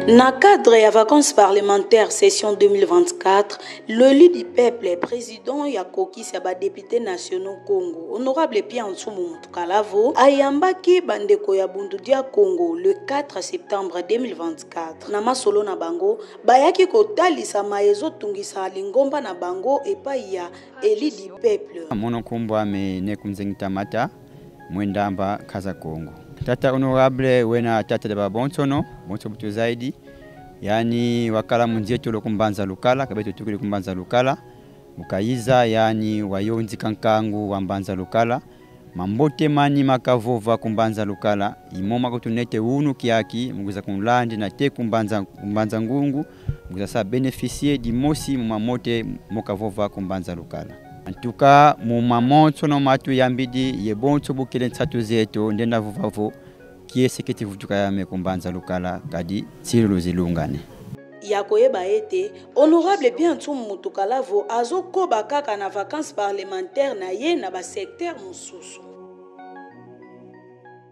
Na cadre ya vacances parlementaires session 2024, l'élu du peuple, président Yakokisi ba député nationaux Congo, honorable Pierre Ntsoumu Mutukalavo, ayambaki bandeko ya Bundudia Congo le 4 septembre 2024. Na masolo na bango, bayaki kotalisa maezo tungisa lingomba na bango epai ya élu du peuple. Mono kumbwa me nekumzengita mata mwendamba kaza Congo. Tata honorable wena tata de babonsono, bonso butu zaidi. Yani wakala munjetu lokumbanza lukala, kabetu tukuli kumbanza lukala. Mukaiza yani wayonzi kankangu wambanza lukala. Mambote mani makavova kumbanza lukala. Imoma kutunete unu kiaki, mguza kunlandi na te kumbanza ngungu. Mguza sa beneficie di mosi mumamote mokavova kumbanza lukala. Antuka mumamonso no matu yambidi yebonso bukele nsatu zetu ndenda vuvavo kie seketi vutuka yame kumbanza lukala kadi tsilo zilungane. Yakoyeba ete honorable Pierre Ntsoumu Mutukalavo azokoba kaka na vacances parlementaires na ye na ba secteur mususu.